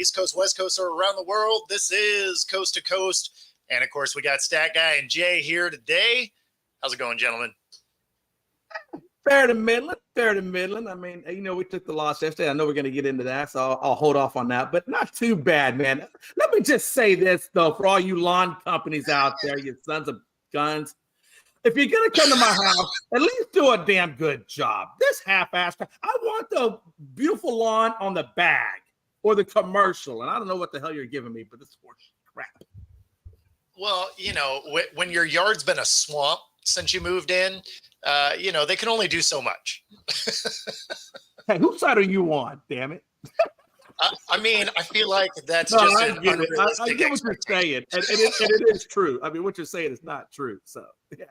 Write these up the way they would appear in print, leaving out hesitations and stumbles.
East Coast, West Coast, or around the world. This is Coast to Coast. And, of course, we got Stat Guy and Jay here today. How's it going, gentlemen? Fair to middling. I mean, we took the loss yesterday. I know we're going to get into that, so I'll hold off on that. But not too bad, man. Let me just say this, though, for all you lawn companies out there, you sons of guns. If you're going to come to my house, at least do a damn good job. This half-assed, I want the beautiful lawn on the bag or the commercial. And I don't know what the hell you're giving me, but this is horse crap. Well, when your yard's been a swamp since you moved in, they can only do so much. Hey, whose side are you on, damn it? I feel like that's just an unrealistic I get what you're saying. And it is true. I mean, what you're saying is not true. So, yeah.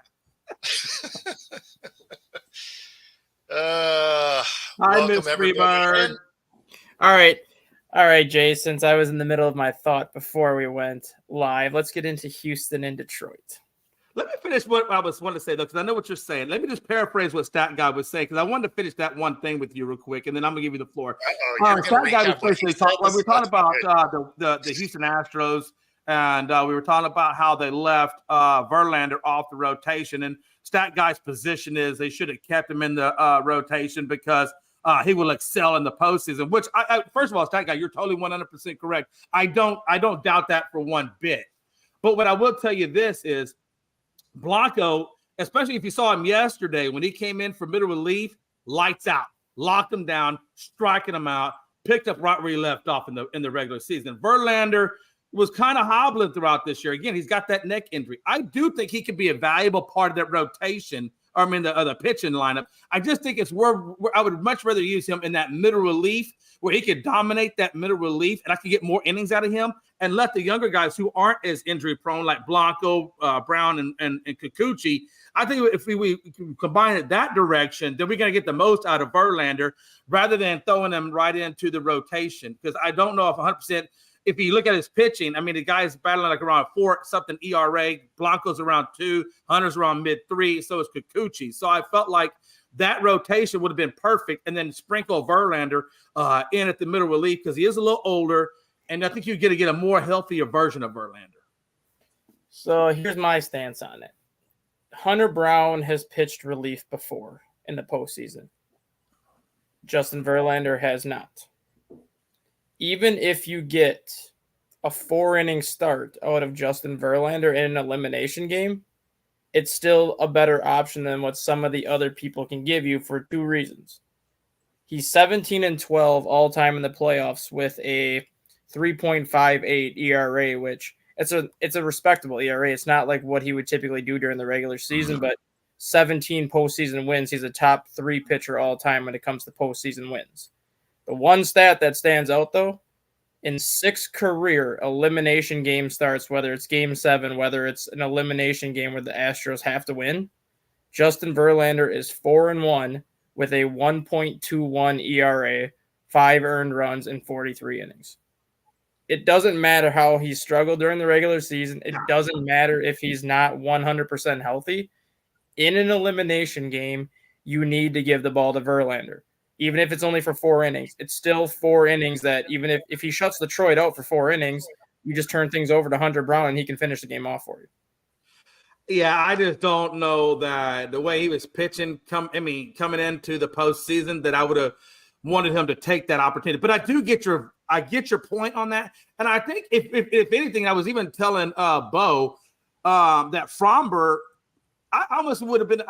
Hi, Miss Freebird. All right, Jay, since I was in the middle of my thought before we went live, let's get into Houston and Detroit. Let me finish what I was wanting to say, though, because I know what you're saying. Let me just paraphrase what Stat Guy was saying, because I wanted to finish that one thing with you real quick, and then I'm going to give you the floor. Stat Guy was basically talking, we were talking about the Houston Astros, and we were talking about how they left Verlander off the rotation, and Stat Guy's position is they should have kept him in the rotation because he will excel in the postseason, which, first of all, Stat Guy, you're totally 100% correct. I don't doubt that for one bit. But what I will tell you this is, Blanco, especially if you saw him yesterday when he came in for middle relief, lights out, locked him down, striking him out, picked up right where he left off in the regular season. Verlander was kind of hobbling throughout this year. Again, he's got that neck injury. I do think he could be a valuable part of that rotation. The pitching lineup. I just think it's where I would much rather use him in that middle relief where he could dominate that middle relief and I could get more innings out of him and let the younger guys who aren't as injury prone like Blanco, Brown, and Kikuchi. I think if we combine it that direction, then we're going to get the most out of Verlander rather than throwing him right into the rotation because I don't know if 100%. If you look at his pitching, I mean, the guy's battling like around 4-something ERA. Blanco's around 2. Hunter's around mid-3. So is Kikuchi. So I felt like that rotation would have been perfect and then sprinkle Verlander in at the middle relief because he is a little older. And I think you're going to get a more healthier version of Verlander. So here's my stance on it. Hunter Brown has pitched relief before in the postseason. Justin Verlander has not. Even if you get a 4-inning start out of Justin Verlander in an elimination game, it's still a better option than what some of the other people can give you for 2 reasons. He's 17-12 all time in the playoffs with a 3.58 ERA, which it's a respectable ERA. It's not like what he would typically do during the regular season, but 17 postseason wins. He's a top 3 pitcher all time when it comes to postseason wins. The one stat that stands out, though, in 6 career elimination game starts, whether it's game 7, whether it's an elimination game where the Astros have to win, Justin Verlander is 4-1 with a 1.21 ERA, 5 earned runs in 43 innings. It doesn't matter how he struggled during the regular season. It doesn't matter if he's not 100% healthy. In an elimination game, you need to give the ball to Verlander. Even if it's only for 4 innings, it's still 4 innings that even if he shuts Detroit out for 4 innings, you just turn things over to Hunter Brown and he can finish the game off for you. Yeah, I just don't know that the way he was pitching coming into the postseason that I would have wanted him to take that opportunity. But I get your point on that. And I think if anything, I was even telling Bo that Fromber – I almost would have been,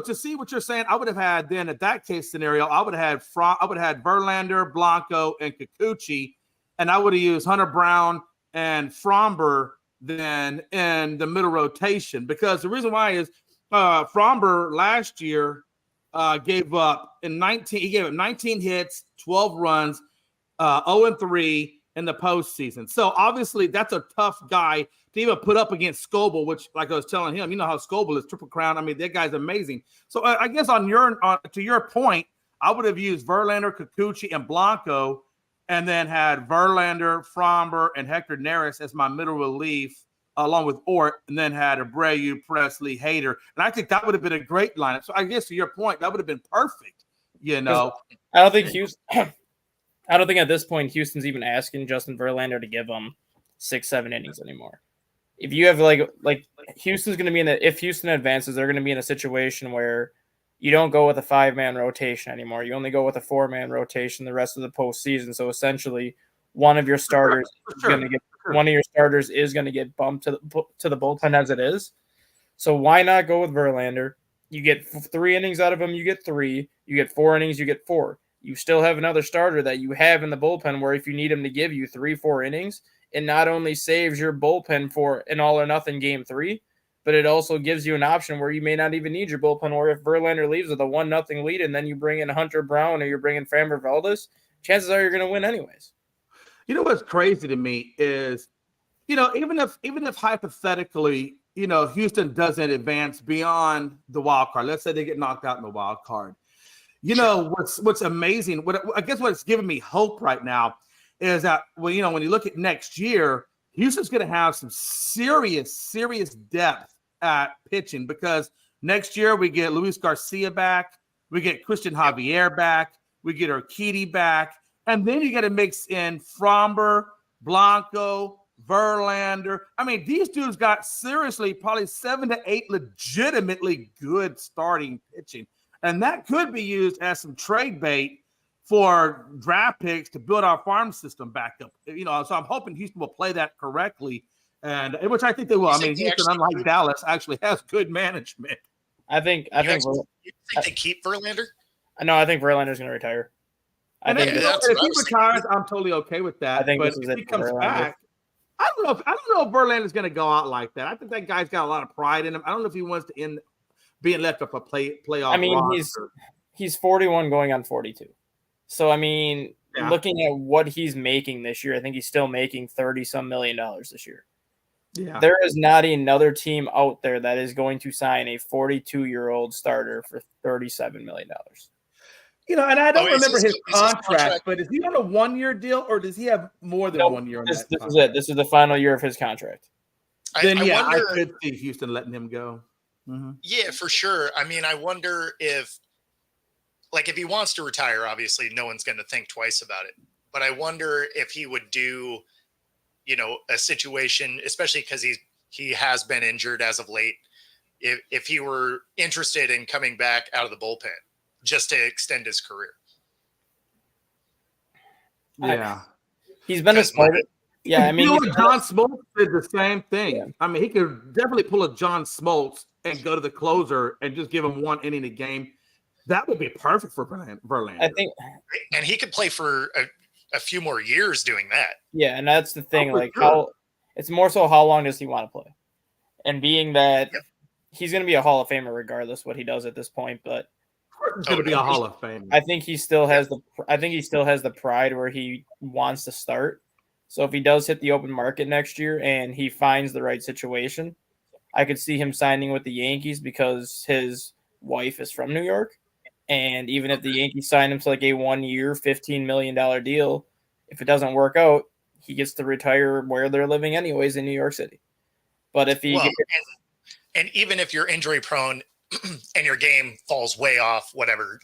to see what you're saying. I would have had then at that case scenario, I would have had Verlander, Blanco, and Kikuchi, and I would have used Hunter Brown and Fromber then in the middle rotation because the reason why is Fromber last year gave up 19 hits, 12 runs, 0-3 in the postseason. So obviously that's a tough guy to even put up against Scoble, which, like I was telling him, you know how Scoble is Triple Crown. I mean, that guy's amazing. So I guess to your point, I would have used Verlander, Kikuchi, and Blanco, and then had Verlander, Fromber, and Hector Neris as my middle relief, along with Ort, and then had Abreu, Presley, Hader. And I think that would have been a great lineup. So I guess to your point, that would have been perfect, I don't think Houston I don't think at this point Houston's even asking Justin Verlander to give him 6-7 innings anymore. If you have like Houston's going to be if Houston advances, they're going to be in a situation where you don't go with a 5-man rotation anymore. You only go with a 4-man rotation the rest of the postseason. So essentially, one of your starters is going to get bumped to the bullpen as it is. So why not go with Verlander? You get 3 innings out of him, you get 3. You get 4 innings, you get 4. You still have another starter that you have in the bullpen where if you need him to give you 3-4 innings, it not only saves your bullpen for an all or nothing game 3, but it also gives you an option where you may not even need your bullpen. Or if Verlander leaves with a 1-0 lead and then you bring in Hunter Brown or you're bringing Framber Valdez, chances are you're going to win anyways. You know what's crazy to me is, even if hypothetically, Houston doesn't advance beyond the wild card. Let's say they get knocked out in the wild card. What's amazing, I guess what's giving me hope right now is that when you look at next year, Houston's going to have some serious depth at pitching, because next year we get Luis Garcia back, we get Christian Javier back, we get Urquidy back, and then you got to mix in Framber, Blanco, Verlander. I mean, these dudes got seriously probably 7 to 8 legitimately good starting pitching. And that could be used as some trade bait for draft picks to build our farm system back up. So I'm hoping Houston will play that correctly, and which I think they will. I mean, Houston, unlike Dallas, actually has good management. I think they keep Verlander? No, I think Verlander's going to retire. If he retires, I'm totally okay with that. I think but if he comes back, I don't know if Verlander's going to go out like that. I think that guy's got a lot of pride in him. I don't know if he wants to end being left up a playoff. I mean, he's 41 going on 42. So, I mean, looking at what he's making this year, I think he's still making $30-some million this year. Yeah. There is not another team out there that is going to sign a 42-year-old starter for $37 million. And I don't remember his contract, but is he on a 1-year deal, or does he have more than 1 year on this that? This is it. This is the final year of his contract. I could see Houston letting him go. Mm-hmm. Yeah, for sure. I mean, I wonder if he wants to retire, obviously no one's going to think twice about it. But I wonder if he would do, a situation, especially because he has been injured as of late, if he were interested in coming back out of the bullpen just to extend his career. Yeah. He's been a starter. Yeah, I mean, John Smoltz did the same thing. Yeah. I mean, he could definitely pull a John Smoltz and go to the closer and just give him 1 inning a game. That would be perfect for Verlander. I think, and he could play for a few more years doing that. Yeah, and that's the thing. It's more so how long does he want to play, and being that he's going to be a Hall of Famer regardless what he does at this point. But he's going to be a Hall of Famer. I think he still has the pride where he wants to start. So if he does hit the open market next year and he finds the right situation, I could see him signing with the Yankees because his wife is from New York. And even if the Yankees sign him to like a 1-year, $15 million deal, if it doesn't work out, he gets to retire where they're living anyways in New York City. But if he and even if you're injury prone and your game falls way off, whatever,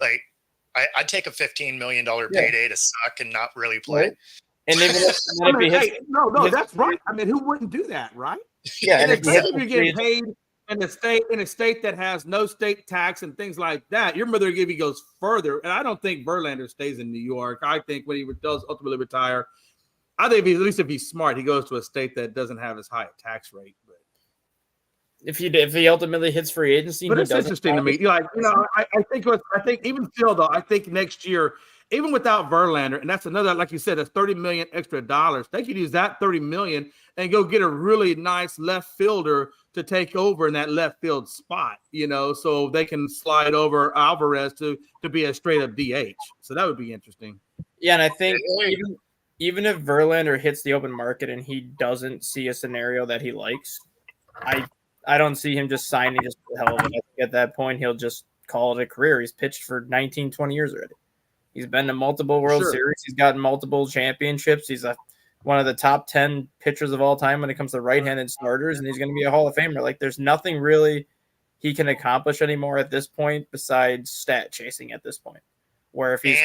I'd take a $15 million payday to suck and not really play. Right. And even that's right. I mean, who wouldn't do that, right? Yeah, and if you're getting paid in a state that has no state tax and things like that, your mother give you goes further. And I don't think Verlander stays in New York. I think when he does ultimately retire, I think at least if he's smart, he goes to a state that doesn't have as high a tax rate. But if he ultimately hits free agency, but it's interesting to me. I think even still though, I think next year, even without Verlander, and that's another, like you said, that's $30 million extra dollars. They could use that $30 million and go get a really nice left fielder to take over in that left field spot, so they can slide over Alvarez to be a straight up DH. So that would be interesting. Yeah, and I think even if Verlander hits the open market and he doesn't see a scenario that he likes, I don't see him just signing just for the hell of it. I think at that point he'll just call it a career. He's pitched for 19, 20 years already. He's been to multiple World Series. He's gotten multiple championships. He's one of the top 10 pitchers of all time when it comes to right-handed starters, and he's going to be a Hall of Famer. There's nothing really he can accomplish anymore at this point besides stat chasing at this point. Where if he's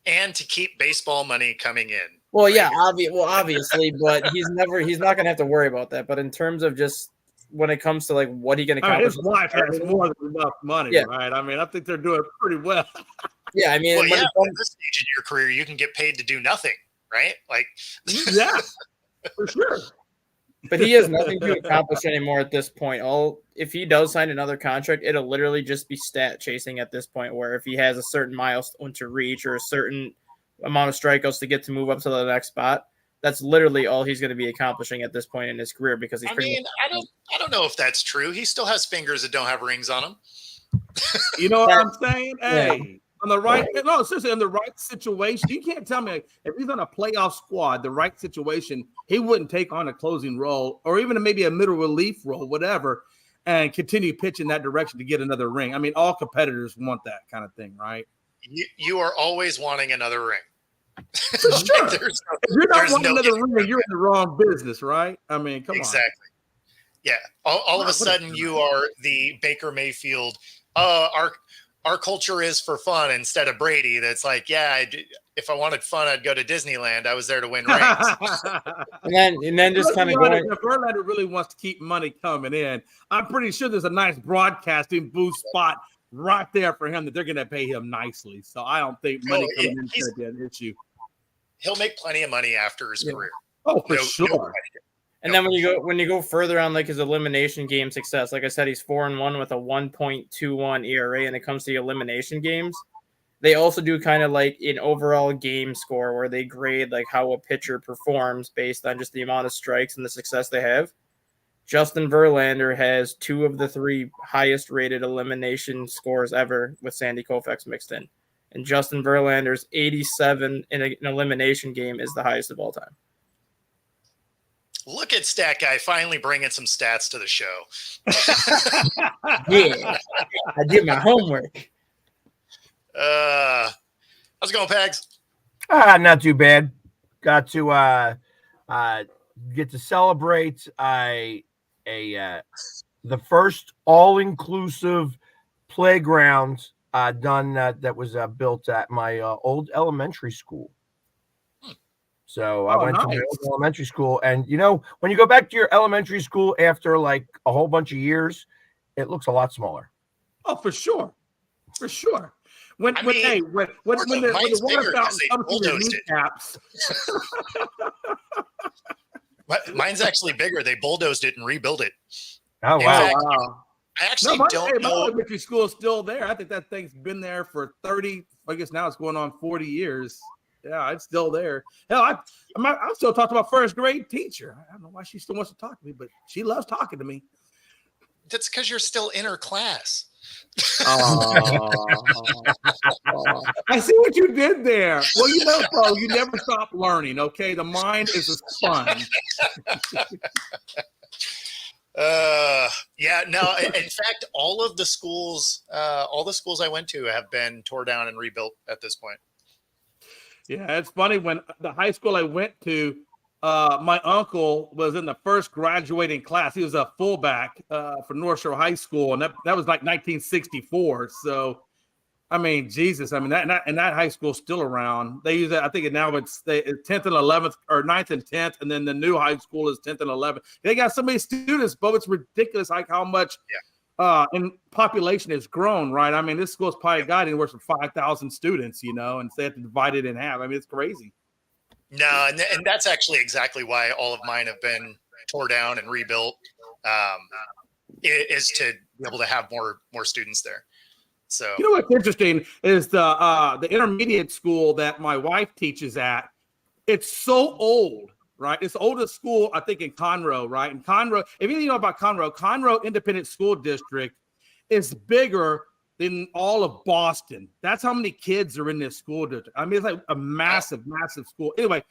and to keep baseball money coming in. Well, yeah, obviously, but he's not going to have to worry about that. But in terms of just when it comes to like what he can accomplish, his wife has more than enough money, right? I mean, I think they're doing pretty well. Yeah, I mean, at this stage in your career, you can get paid to do nothing, right? Like, yeah, for sure. But he has nothing to accomplish anymore at this point. If he does sign another contract, it'll literally just be stat chasing at this point, where if he has a certain milestone to reach or a certain amount of strikeouts to get to move up to the next spot, that's literally all he's going to be accomplishing at this point in his career, because he's I don't know if that's true. He still has fingers that don't have rings on them. You know what I'm saying? Hey, on the right, seriously, in the right situation, you can't tell me if he's on a playoff squad, the right situation, he wouldn't take on a closing role or even maybe a middle relief role, whatever, and continue pitching that direction to get another ring. I mean, all competitors want that kind of thing, right? You are always wanting another ring. For sure. If you're not wanting another ring, you're in the wrong business, right? I mean, come on. Exactly. Yeah. All of a sudden, you are the Baker Mayfield. Our culture is for fun instead of Brady. That's like, if I wanted fun, I'd go to Disneyland. I was there to win rings. and then just kind of going. If Verlander really wants to keep money coming in, I'm pretty sure there's a nice broadcasting booth spot right there for him that they're going to pay him nicely. So I don't think money coming in is going to be an issue. He'll make plenty of money after his career. Oh, for sure. And then when you go further on like his elimination game success, like I said, he's 4-1 with a 1.21 ERA. And it comes to the elimination games, they also do kind of like an overall game score where they grade like how a pitcher performs based on just the amount of strikes and the success they have. Justin Verlander has 2 of the 3 highest rated elimination scores ever with Sandy Koufax mixed in. And Justin Verlander's 87 in an elimination game is the highest of all time. Look at Stat Guy finally bringing some stats to the show. Yeah, I did my homework. How's it going, Pags? Not too bad. Got to get to celebrate the first all-inclusive playground done that was built at my old elementary school. So I went to my old elementary school, and when you go back to your elementary school after like a whole bunch of years, it looks a lot smaller. Oh, for sure. When the water fountain comes to your kneecaps. Mine's actually bigger. They bulldozed it and rebuilt it. Oh, wow. I actually don't know. My elementary school is still there. I think that thing's been there for 30, I guess now it's going on 40 years. Yeah, it's still there. Hell, I'm still talking to my first grade teacher. I don't know why she still wants to talk to me, but she loves talking to me. That's because you're still in her class. I see what you did there. Well, Bo, you never stop learning, okay? The mind is a sponge. In fact, all the schools I went to have been tore down and rebuilt at this point. Yeah, it's funny, when the high school I went to, my uncle was in the first graduating class. He was a fullback for North Shore High School, and that was like 1964. So, I mean, Jesus, that high school's still around. They use it. I think now it's 10th and 11th, or 9th and 10th, and then the new high school is 10th and 11th. They got so many students, but it's ridiculous, like how much and population has grown, right? I mean, this school's probably got anywhere from 5,000 students, and they have to divide it in half. I mean, it's crazy. No, and that's actually exactly why all of mine have been tore down and rebuilt, is to be able to have more students there. So what's interesting is the intermediate school that my wife teaches at. It's so old, right? It's the oldest school, I think, in Conroe, right? And Conroe, if you know about Conroe Independent School District is bigger than all of Boston. That's how many kids are in this school district. I mean, it's like a massive school. Anyway,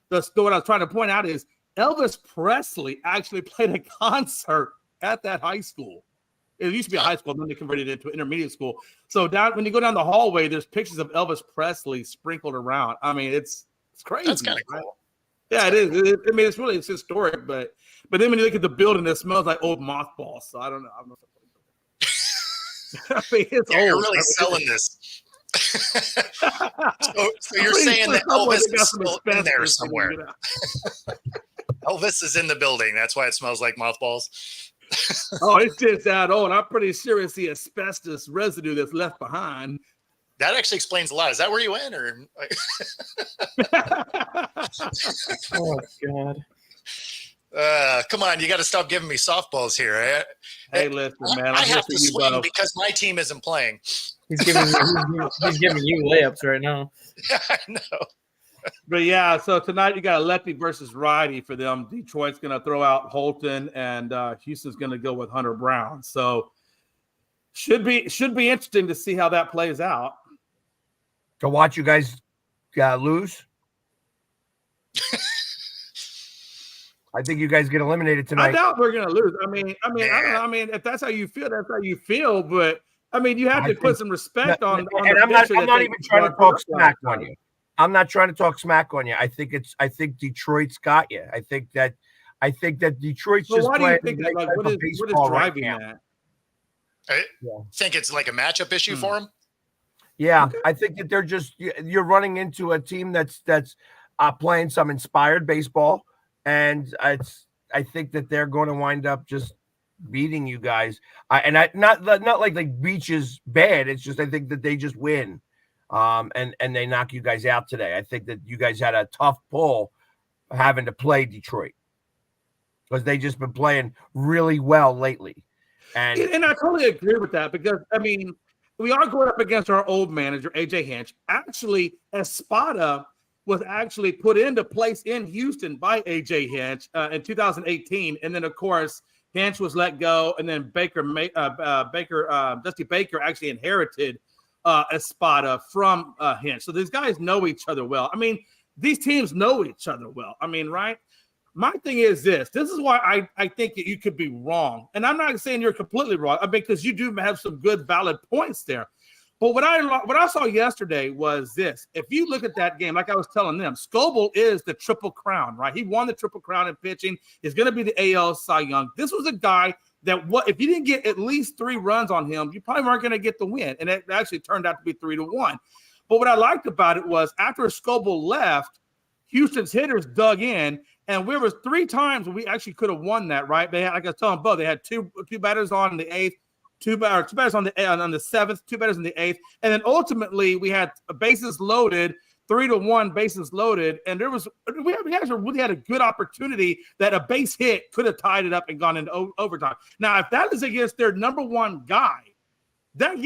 what I was trying to point out is Elvis Presley actually played a concert at that high school. It used to be a high school, then they converted it into intermediate school. So when you go down the hallway, there's pictures of Elvis Presley sprinkled around. I mean, it's crazy. That's kind of cool. Yeah, it is. It's historic, but then when you look at the building, it smells like old mothballs. So I don't know. I mean, it's old. You're really selling this. So you're saying that Elvis is still in there somewhere. Elvis is in the building. That's why it smells like mothballs. Oh, it's just that old. I'm pretty sure it's the asbestos residue that's left behind. That actually explains a lot. Is that where you went, or? Oh God! Come on, you got to stop giving me softballs here. Hey, listen, man. I have to swing because my team isn't playing. He's giving you layups right now. Yeah, I know. But yeah, so tonight you got a lefty versus righty for them. Detroit's going to throw out Holton, and Houston's going to go with Hunter Brown. So should be interesting to see how that plays out. To watch you guys lose. I think you guys get eliminated tonight. I doubt we're going to lose. I mean, I don't know. I mean, if that's how you feel, that's how you feel. But I mean, you have to put some respect on. And I'm not even trying to talk smack on you. I'm not trying to talk smack on you. I think Detroit's got you. I think that Detroit's just why playing. Do you think that? Like, what is driving that? I think it's like a matchup issue for them. Yeah, okay. I think that you're running into a team that's playing some inspired baseball, and I think that they're going to wind up just beating you guys. Not like Beach is bad. It's just I think that they just win. And they knock you guys out today. I think that you guys had a tough pull having to play Detroit because they just been playing really well lately. And I totally agree with that because, I mean, we are going up against our old manager, AJ Hinch. Actually, Espada was actually put into place in Houston by AJ Hinch in 2018. And then, of course, Hinch was let go. And then Dusty Baker actually inherited Espada from Hinch. So these guys know each other well. I mean, these teams know each other well. I mean, right? My thing is this is why I think that you could be wrong. And I'm not saying you're completely wrong because you do have some good, valid points there. But what I saw yesterday was this. If you look at that game, like I was telling them, Scoble is the Triple Crown, right? He won the Triple Crown in pitching. He's going to be the AL Cy Young. This was a guy that if you didn't get at least 3 runs on him, you probably weren't going to get the win. And it actually turned out to be 3-1. But what I liked about it was after Scoble left, Houston's hitters dug in, and there was 3 times when we actually could have won that, right? They had, like I was telling Bo, they had two batters on in the 8th, two batters on the 7th, 2 batters in the 8th, and then ultimately we had bases loaded, 3-1 bases loaded, and we actually really had a good opportunity that a base hit could have tied it up and gone into overtime. Now, if that is against their number 1 guy, that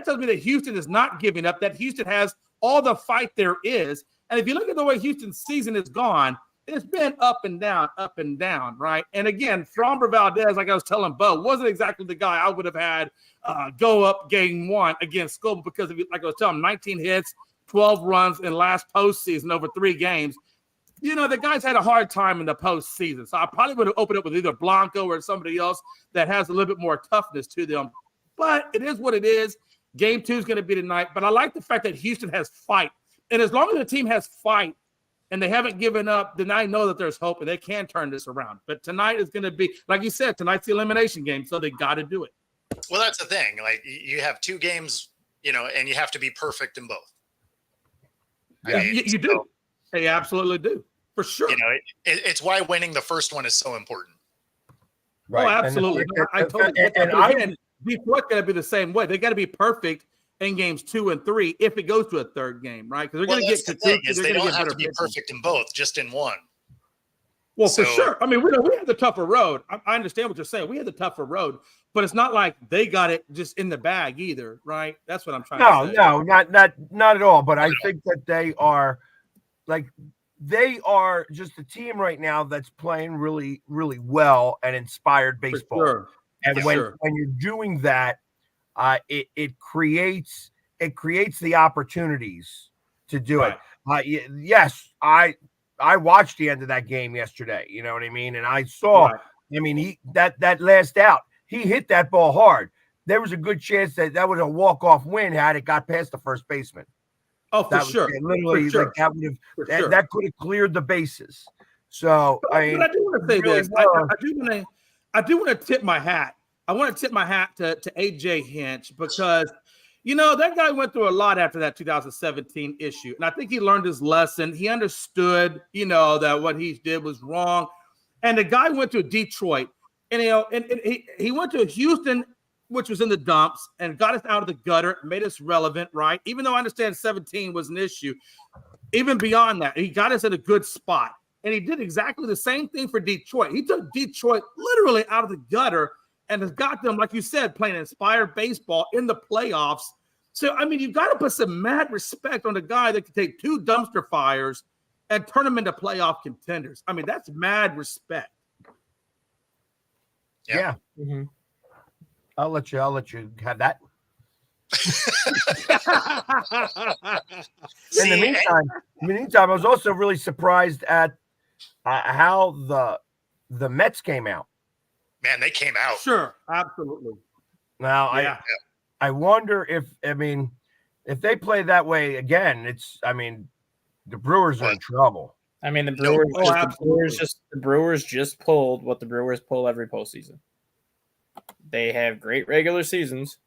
tells me that Houston is not giving up, that Houston has all the fight there is. And if you look at the way Houston's season is gone, it's been up and down, right? And again, Framber Valdez, like I was telling Bo, wasn't exactly the guy I would have had go up game 1 against Scoble because, like I was telling him, 19 hits, 12 runs in last postseason over 3 games. You know, the guys had a hard time in the postseason. So I probably would have opened up with either Blanco or somebody else that has a little bit more toughness to them. But it is what it is. Game 2 is going to be tonight. But I like the fact that Houston has fight. And as long as the team has fight and they haven't given up, then I know that there's hope and they can turn this around. But tonight is going to be, like you said, tonight's the elimination game. So they got to do it. Well, that's the thing. Like, you have 2 games, you know, and you have to be perfect in both. Yeah, you do. They absolutely do. For sure. You know, it's why winning the first one is so important. Right. Oh, absolutely. I totally get that. Detroit's got to be the same way. They got to be perfect in games 2 and 3 if it goes to a third game, right? Because they're going to get to they don't have to be perfect in both, just in one. Well, for sure. I mean, we had the tougher road. I understand what you're saying. We had the tougher road, but it's not like they got it just in the bag either, right? That's what I'm trying to say. No, not at all. But I think that they are just a team right now that's playing really, really well and inspired baseball. Sure. And when you're doing that, it creates the opportunities to do it. Yes, I watched the end of that game yesterday. You know what I mean? And I saw. Right. I mean, that last out, he hit that ball hard. There was a good chance that was a walk-off win had it got past the first baseman. Oh, for sure. Literally, for sure. Like that could have cleared the bases. So, but I do want to say really this. I do want to tip my hat. I want to tip my hat to AJ Hinch because, that guy went through a lot after that 2017 issue. And I think he learned his lesson. He understood, that what he did was wrong. And the guy went to Detroit and, he went to Houston, which was in the dumps, and got us out of the gutter, made us relevant, right? Even though I understand 17 was an issue, even beyond that, he got us in a good spot. And he did exactly the same thing for Detroit. He took Detroit literally out of the gutter and has got them, like you said, playing inspired baseball in the playoffs. So, I mean, you've got to put some mad respect on the guy that can take 2 dumpster fires and turn them into playoff contenders. I mean, that's mad respect. Yeah. Mm-hmm. I'll let you have that. In the meantime, I was also really surprised at how the Mets came out. Man, they came out. Sure, absolutely. Now, yeah. I wonder if they play that way again, the Brewers are in trouble. I mean, the Brewers just pulled what the Brewers pull every postseason. They have great regular seasons.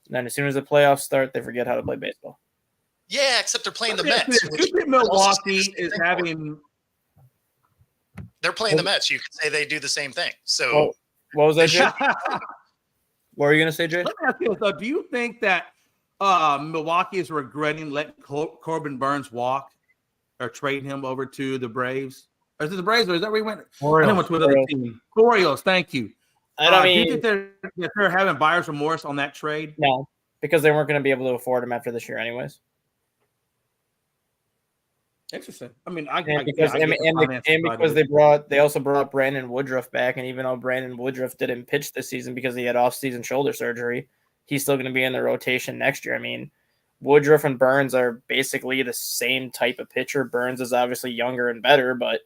And then as soon as the playoffs start, they forget how to play baseball. Yeah, except they're playing the Mets. Milwaukee is having. They're playing the Mets. You could say they do the same thing. So, what was that, Jay? What were you going to say, Jay? Let me ask you, do you think that Milwaukee is regretting letting Corbin Burns walk or trading him over to the Braves? Or is it the Braves, or is that where he went? Orioles. I went to another team. Orioles, thank you. I mean, do you think they're having buyer's remorse on that trade? No, because they weren't going to be able to afford him after this year, anyways. Interesting. I mean, because they also brought Brandon Woodruff back, and even though Brandon Woodruff didn't pitch this season because he had off-season shoulder surgery, he's still going to be in the rotation next year. I mean, Woodruff and Burns are basically the same type of pitcher. Burns is obviously younger and better, but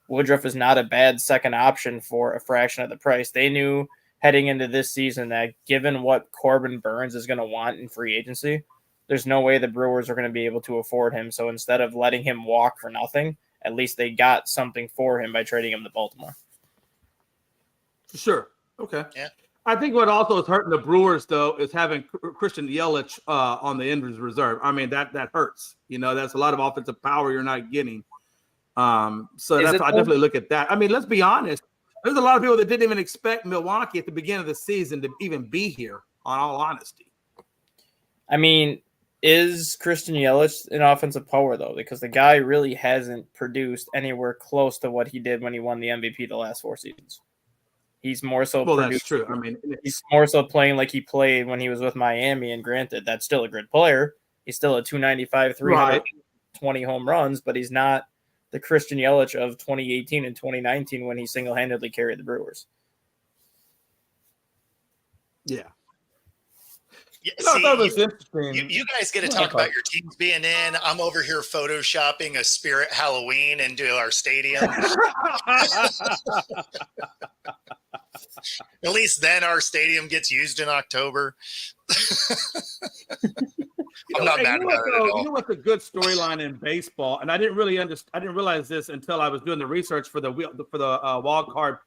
Woodruff is not a bad second option for a fraction of the price. They knew heading into this season that given what Corbin Burns is going to want in free agency, there's no way the Brewers are going to be able to afford him. So instead of letting him walk for nothing, at least they got something for him by trading him to Baltimore. Sure. Okay. Yeah. I think what also is hurting the Brewers, though, is having Christian Yelich on the injuries reserve. I mean, that hurts. That's a lot of offensive power you're not getting. So I definitely look at that. I mean, let's be honest. There's a lot of people that didn't even expect Milwaukee at the beginning of the season to even be here, on all honesty. I mean, is Christian Yelich an offensive power, though? Because the guy really hasn't produced anywhere close to what he did when he won the MVP the last 4 seasons. He's more so. Well, that's true. I mean, he's more so playing like he played when he was with Miami. And granted, that's still a good player. He's still a 295, 320 home runs, but he's not the Christian Yelich of 2018 and 2019 when he single-handedly carried the Brewers. Yeah. See, you guys get to talk about your teams being in. I'm over here photoshopping a Spirit Halloween into our stadium. At least then our stadium gets used in October. I'm not mad about it at all. You know what's a good storyline in baseball, and I didn't realize this until I was doing the research for the wild card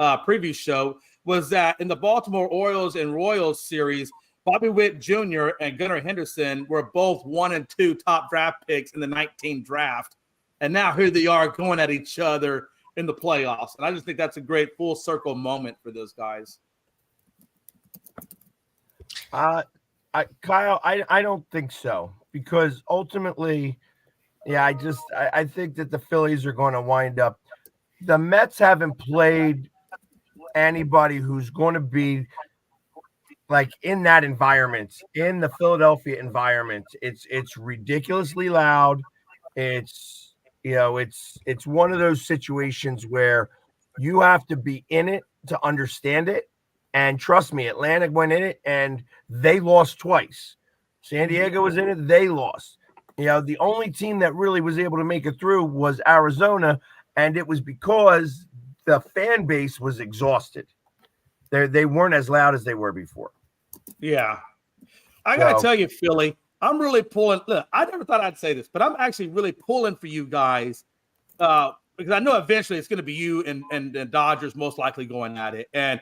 preview show, was that in the Baltimore Orioles and Royals series, Bobby Witt Jr. and Gunnar Henderson were both 1 and 2 top draft picks in the 19 draft. And now here they are going at each other in the playoffs. And I just think that's a great full circle moment for those guys. Kyle, I don't think so, because ultimately, I think that the Phillies are going to wind up. The Mets haven't played anybody who's going to be like in that environment, in the Philadelphia environment. It's ridiculously loud. It's one of those situations where you have to be in it to understand it. And trust me, Atlanta went in it and they lost twice. San Diego was in it, they lost. The only team that really was able to make it through was Arizona, and it was because the fan base was exhausted. They weren't as loud as they were before. Yeah. I got to tell you, Philly, I'm really pulling. Look, I never thought I'd say this, but I'm actually really pulling for you guys because I know eventually it's going to be you and Dodgers most likely going at it. And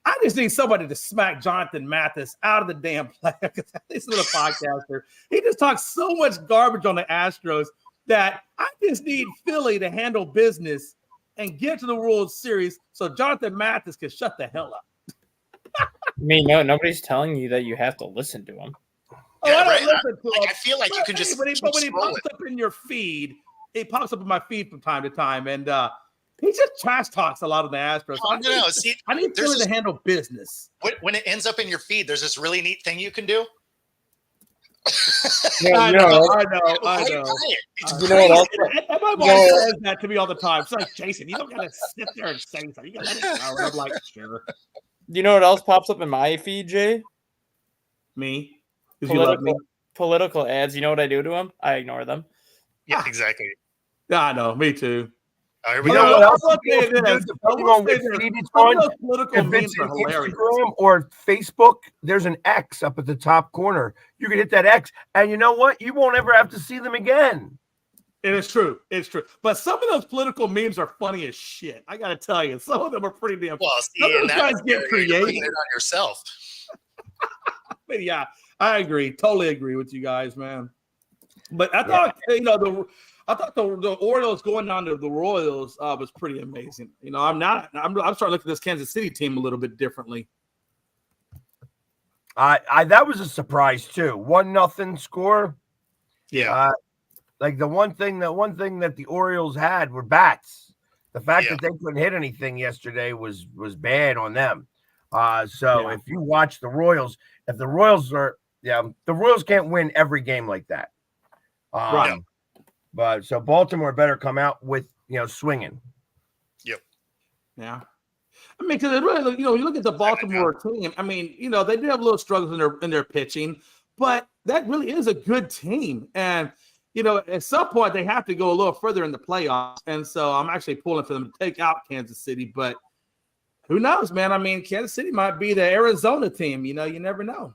I just need somebody to smack Jonathan Mathis out of the damn play. This little podcaster, he just talks so much garbage on the Astros that I just need Philly to handle business and get to the World Series so Jonathan Mathis can shut the hell up. I mean, no, nobody's telling you that you have to listen to him. Yeah, I right. don't listen to him. I feel like you can just. When he pops up in your feed, he pops up in my feed from time to time, and he just trash talks a lot of the Astros. I need Philly to handle business. When it ends up in your feed, there's this really neat thing you can do. I know. You know what else? And my mom says that to me all the time. It's like, Jason, you don't gotta sit there and say something. You gotta let it go. And I'm like, sure. You know what else pops up in my feed, Jay? Me? Because you love me. Political ads. You know what I do to them? I ignore them. Yeah, exactly. Yeah, I know. Me too. Here we go. Depending on which feed it's on, if it's Instagram or Facebook, there's an X up at the top corner. You can hit that X, and you know what? You won't ever have to see them again. It is true. It's true. But some of those political memes are funny as shit. I got to tell you. Some of them are pretty damn well, see, some of those guys get creative. It on yourself. But yeah, I agree. Totally agree with you guys, man. But I thought, the Orioles going down to the Royals was pretty amazing. You know, I'm starting to look at this Kansas City team a little bit differently. That was a surprise too. 1-0 score. Yeah. Like the one thing that the Orioles had were bats. The fact that they couldn't hit anything yesterday was bad on them. If you watch the Royals, if the Royals the Royals can't win every game like that. Right. But so Baltimore better come out with swinging. Yep. Yeah. I mean, because really, you look at the Baltimore team. I mean, they do have little struggles in their pitching, but that really is a good team. And at some point they have to go a little further in the playoffs. And so I'm actually pulling for them to take out Kansas City. But who knows, man? I mean, Kansas City might be the Arizona team. You never know.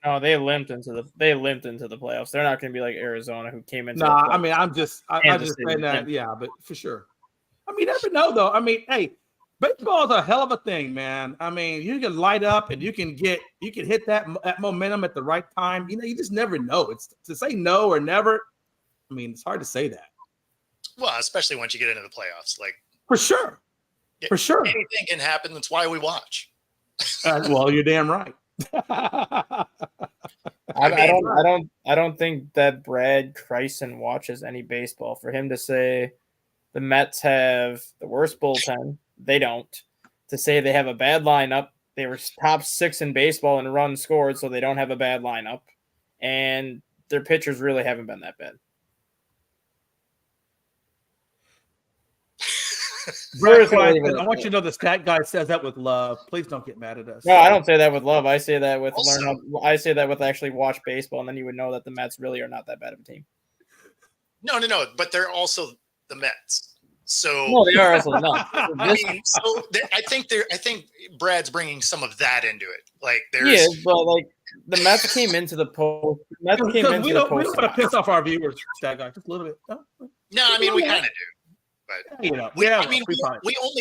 No, they limped into the playoffs. They're not going to be like Arizona, who came into. I mean, I'm just saying that. Yeah, but for sure. I mean, you never know, though. I mean, hey, baseball is a hell of a thing, man. I mean, you can light up and you can hit that momentum at the right time. You just never know. It's to say no or never. I mean, it's hard to say that. Well, especially once you get into the playoffs, like for sure, anything can happen. That's why we watch. Well, you're damn right. I don't think that Brad Kreisen watches any baseball. For him to say the Mets have the worst bullpen, they don't. To say they have a bad lineup, they were top 6 in baseball in runs scored, so they don't have a bad lineup, and their pitchers really haven't been that bad. I want you to know the stat guy says that with love. Please don't get mad at us. No, I don't say that with love. I say that with I say that with actually watch baseball, and then you would know that the Mets really are not that bad of a team. No. But they're also the Mets. So no, they are also not. I think Brad's bringing some of that into it. Like but like the Mets came into the post. We don't want to piss off our viewers, stat guy, just a little bit. No, I mean we kind of do. But we only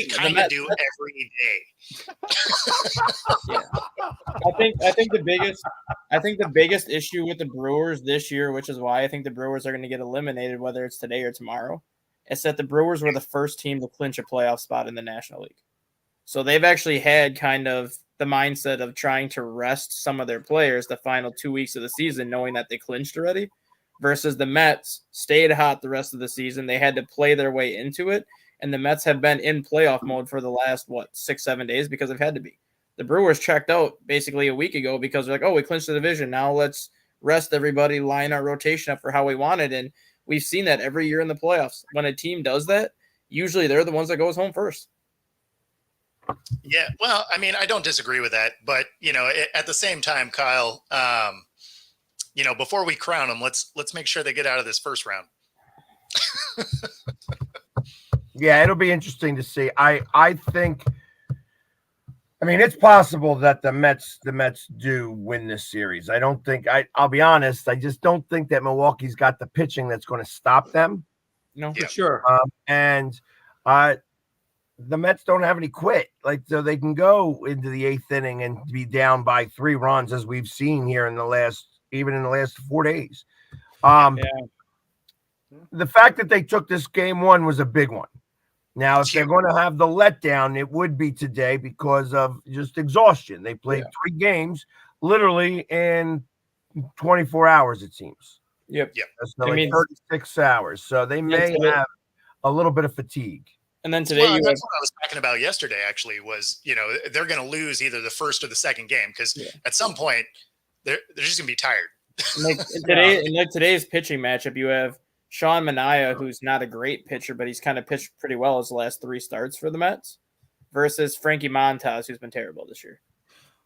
kind of do every day. I think the biggest issue with the Brewers this year, which is why I think the Brewers are going to get eliminated, whether it's today or tomorrow, is that the Brewers were the first team to clinch a playoff spot in the National League. So they've actually had kind of the mindset of trying to rest some of their players the final 2 weeks of the season, knowing that they clinched already. Versus the Mets stayed hot the rest of the season. They had to play their way into it. And the Mets have been in playoff mode for the last, 6-7 days because they've had to be. The Brewers checked out basically a week ago because they're like, oh, we clinched the division. Now let's rest everybody, line our rotation up for how we want it. And we've seen that every year in the playoffs. When a team does that, usually they're the ones that goes home first. Yeah, well, I mean, I don't disagree with that. But, at the same time, Kyle, before we crown them, let's make sure they get out of this first round. Yeah, it'll be interesting to see. I think, it's possible that the Mets do win this series. I'll be honest, I just don't think that Milwaukee's got the pitching that's going to stop them. No, for sure. the Mets don't have any quit. Like, so they can go into the 8th inning and be down by 3 runs, as we've seen here in the last 4 days. The fact that they took this game 1 was a big one. Now, if they're going to have the letdown, it would be today because of just exhaustion. They played 3 games literally in 24 hours, it seems. Yep. So like 36 hours. So they may have a little bit of fatigue. And then today, that's what I was talking about yesterday. Actually, was they're going to lose either the first or the second game because at some point they're just going to be tired. In today's pitching matchup, you have Sean Manaea, who's not a great pitcher, but he's kind of pitched pretty well his last 3 starts for the Mets, versus Frankie Montas, who's been terrible this year.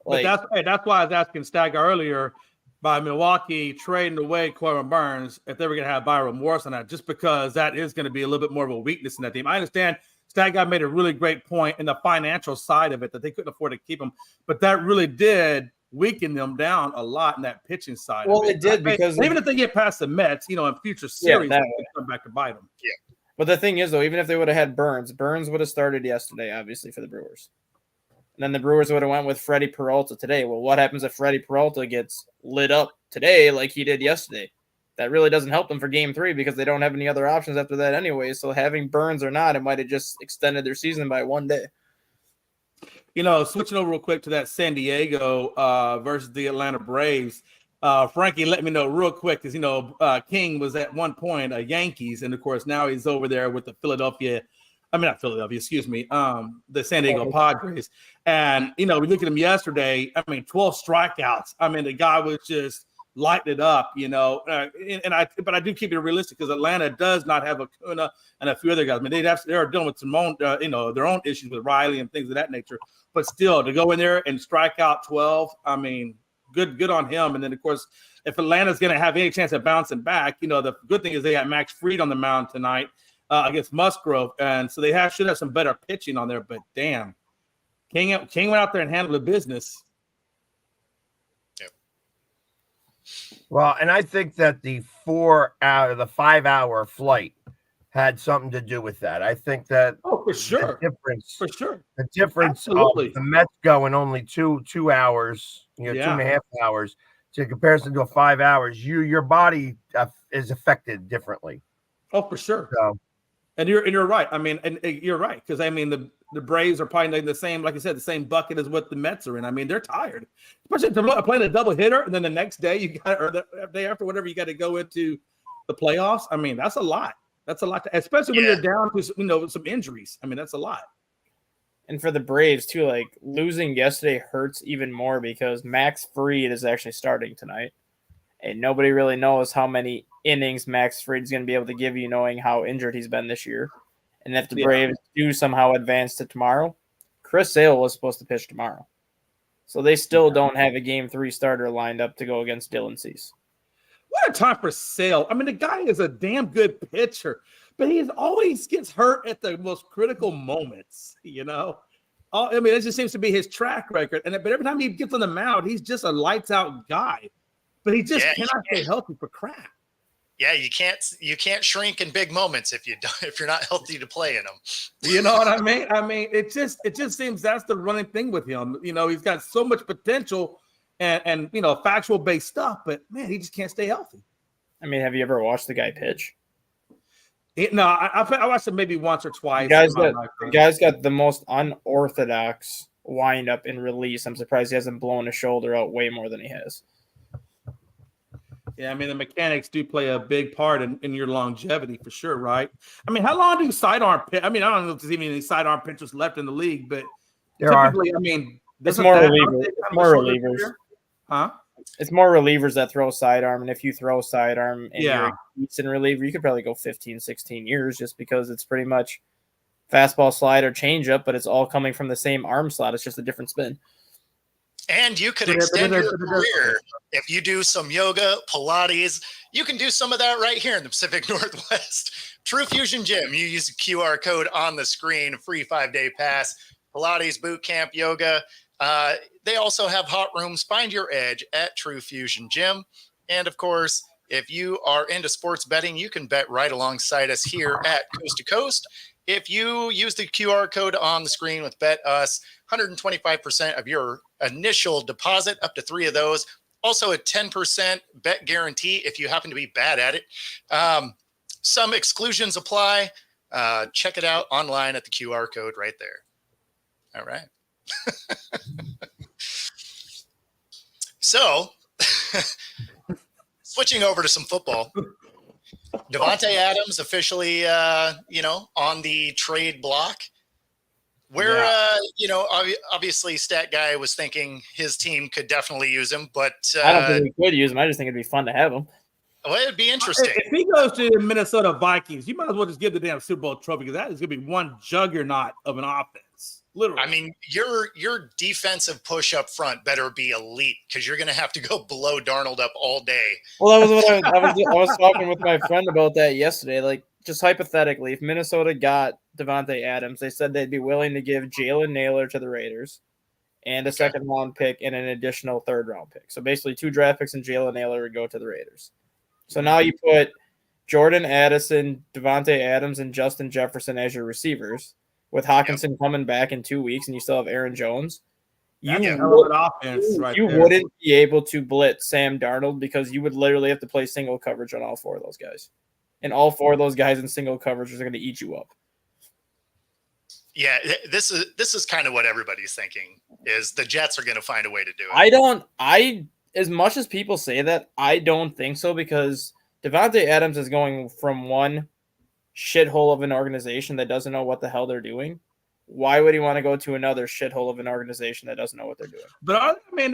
But that's why I was asking Stagger earlier by Milwaukee trading away Corbin Burns if they were going to have Byron Morris on that, just because that is going to be a little bit more of a weakness in that team. I understand Stagger made a really great point in the financial side of it that they couldn't afford to keep him, but that really did weaken them down a lot in that pitching side. Well, it did because even if they get past the Mets, in future series, they come back to bite them. Yeah. But the thing is, though, even if they would have had Burns would have started yesterday, obviously, for the Brewers. And then the Brewers would have went with Freddie Peralta today. Well, what happens if Freddie Peralta gets lit up today like he did yesterday? That really doesn't help them for game 3 because they don't have any other options after that anyway. So having Burns or not, it might have just extended their season by 1 day. Switching over real quick to that San Diego versus the Atlanta Braves. Frankie, let me know real quick because, King was at one point a Yankees, and, of course, now he's over there with the the San Diego Padres. And, we looked at him yesterday. 12 strikeouts. The guy was just lighting it up, but I do keep it realistic because Atlanta does not have Acuna and a few other guys. They're dealing with some own, their own issues with Riley and things of that nature. But still, to go in there and strike out 12, good on him. And then, of course, if Atlanta's going to have any chance of bouncing back, the good thing is they got Max Fried on the mound tonight against Musgrove. And so they should have some better pitching on there. But, damn, King went out there and handled the business. Yep. Well, and I think that the 5-hour flight had something to do with that. I think that for sure. The difference Absolutely. Of the Mets going only 2 hours, 2.5 hours to comparison to 5 hours, your body is affected differently. Oh, for sure. So, and you're right. You're right because the Braves are probably in the same, like you said, the same bucket as what the Mets are in. They're tired, especially playing a double hitter, and then the next day or the day after, whatever, you got to go into the playoffs. That's a lot. That's a lot, especially when you're down to some injuries. That's a lot. And for the Braves too, like losing yesterday hurts even more because Max Fried is actually starting tonight, and nobody really knows how many innings Max Fried is going to be able to give you, knowing how injured he's been this year. And if the Braves do somehow advance to tomorrow, Chris Sale was supposed to pitch tomorrow, so they still don't have a Game 3 starter lined up to go against Dylan Cease. What a time for Sale. The guy is a damn good pitcher, but he always gets hurt at the most critical moments, It just seems to be his track record. But every time he gets on the mound, he's just a lights-out guy. But he just cannot stay healthy for crap. Yeah, you can't shrink in big moments if you're not healthy to play in them. You know what I mean? It just seems that's the running thing with him. He's got so much potential and factual based stuff, but man, he just can't stay healthy. Have you ever watched the guy pitch? I watched him maybe once or twice. The guy's got the most unorthodox windup and release. I'm surprised he hasn't blown his shoulder out way more than he has. Yeah, the mechanics do play a big part in your longevity for sure, right? How long do sidearm pitch? I don't know if there's even any sidearm pitchers left in the league, but typically, it's more relievers. Huh? It's more relievers that throw sidearm, and if you throw sidearm and you're a decent reliever, you could probably go 15, 16 years just because it's pretty much fastball, slider, changeup, but it's all coming from the same arm slot. It's just a different spin. And you could extend your career if you do some yoga, Pilates. You can do some of that right here in the Pacific Northwest. True Fusion Gym. You use the QR code on the screen, free 5-day pass. Pilates, boot camp, yoga. They also have hot rooms. Find your edge at True Fusion Gym. And of course, if you are into sports betting, you can bet right alongside us here at Coast to Coast. if you use the QR code on the screen with Bet Us, 125% of your initial deposit, up to 3 of those. Also a 10% bet guarantee if you happen to be bad at it. Some exclusions apply. Check it out online at the QR code right there. All right. So, switching over to some football. Davante Adams officially, on the trade block. Where, obviously, Stat Guy was thinking his team could definitely use him, but I don't think we could use him. I just think it'd be fun to have him. Well, it'd be interesting. If he goes to the Minnesota Vikings, you might as well just give the damn Super Bowl trophy because that is going to be one juggernaut of an offense. Literally. I mean, your defensive push up front better be elite because you're going to have to go below Darnold up all day. Well, that was what I was talking with my friend about that yesterday. Like, just hypothetically, if Minnesota got Davante Adams, they said they'd be willing to give Jalen Nailor to the Raiders and a second-round pick and an additional third-round pick. So basically 2 draft picks and Jalen Nailor would go to the Raiders. So now you put Jordan Addison, Davante Adams, and Justin Jefferson as your receivers, with Hawkinson coming back in 2 weeks, and you still have Aaron Jones. You wouldn't be able to blitz Sam Darnold because you would literally have to play single coverage on all 4 of those guys. And all 4 of those guys in single coverage are going to eat you up. Yeah, this is kind of what everybody's thinking is the Jets are going to find a way to do it. As much as people say that, I don't think so because Davante Adams is going from one shithole of an organization that doesn't know what the hell they're doing. Why would he want to go to another shithole of an organization that doesn't know what they're doing? But they're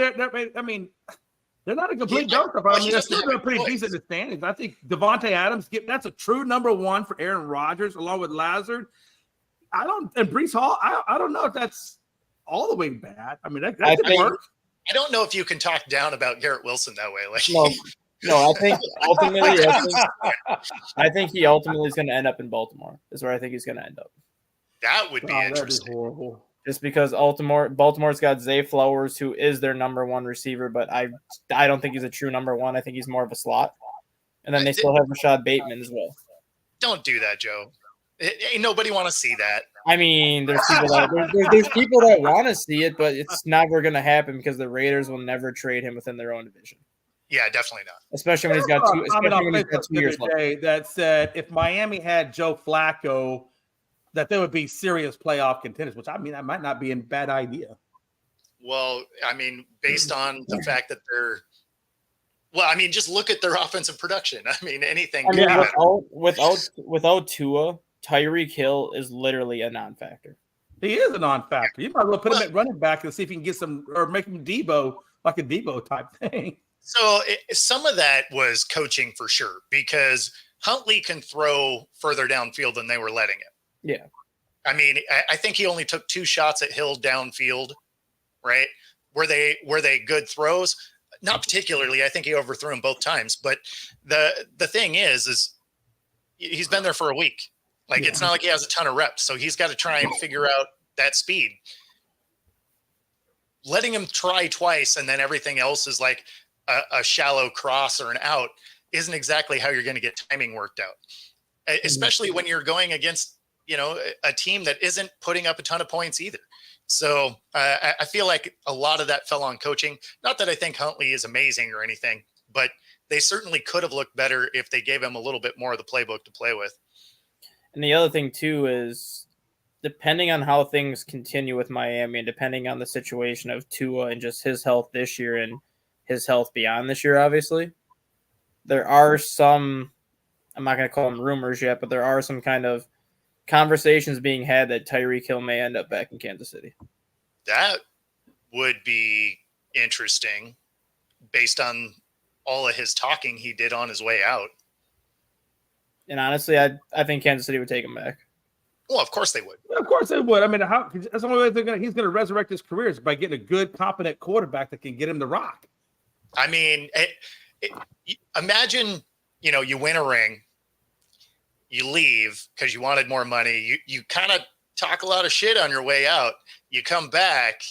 not a complete joke. I mean, they're still pretty decent in the standings. I think Davante Adams, that's a true number 1 for Aaron Rodgers along with Lazard. And Breece Hall, I don't know if that's all the way bad. I mean, that could work. I don't know if you can talk down about Garrett Wilson that way. Like, no, I think ultimately, I think he ultimately is going to end up in Baltimore. Is where I think he's going to end up. That would be interesting. That'd be horrible. Just because Baltimore's got Zay Flowers, who is their number 1 receiver, but I don't think he's a true number 1. I think he's more of a slot. And then they still have Rashad Bateman as well. Don't do that, Joe. Ain't nobody want to see that. I mean, there's people that want to see it, but it's never going to happen because the Raiders will never trade him within their own division. Yeah, definitely not. Especially when he's got 2 years left. That said, if Miami had Joe Flacco, that there would be serious playoff contenders, which I mean, that might not be a bad idea. Well, I mean, based on the fact that just look at their offensive production. I mean, anything. I mean, without Tua, Tyreek Hill is literally a non-factor. He is a non-factor. You might as well put him at running back and see if you can get some or make him Debo, like a Debo type thing. So some of that was coaching for sure because Huntley can throw further downfield than they were letting it. Yeah. I mean, I think he only took 2 shots at Hill downfield, right? Were they good throws? Not particularly. I think he overthrew him both times. But the thing is he's been there for a week. Like, It's not like he has a ton of reps. So he's got to try and figure out that speed. Letting him try twice and then everything else is like a shallow cross or an out isn't exactly how you're going to get timing worked out, especially when you're going against, a team that isn't putting up a ton of points either. So I feel like a lot of that fell on coaching. Not that I think Huntley is amazing or anything, but they certainly could have looked better if they gave him a little bit more of the playbook to play with. And the other thing, too, is depending on how things continue with Miami and depending on the situation of Tua and just his health this year and his health beyond this year, obviously, there are some, I'm not going to call them rumors yet, but there are some kind of conversations being had that Tyreek Hill may end up back in Kansas City. That would be interesting based on all of his talking he did on his way out. And honestly, I think Kansas City would take him back. Well, of course they would. Of course they would. I mean, that's the only way he's going to resurrect his career is by getting a good, competent quarterback that can get him the rock. I mean, imagine, you win a ring, you leave because you wanted more money. You kind of talk a lot of shit on your way out. You come back.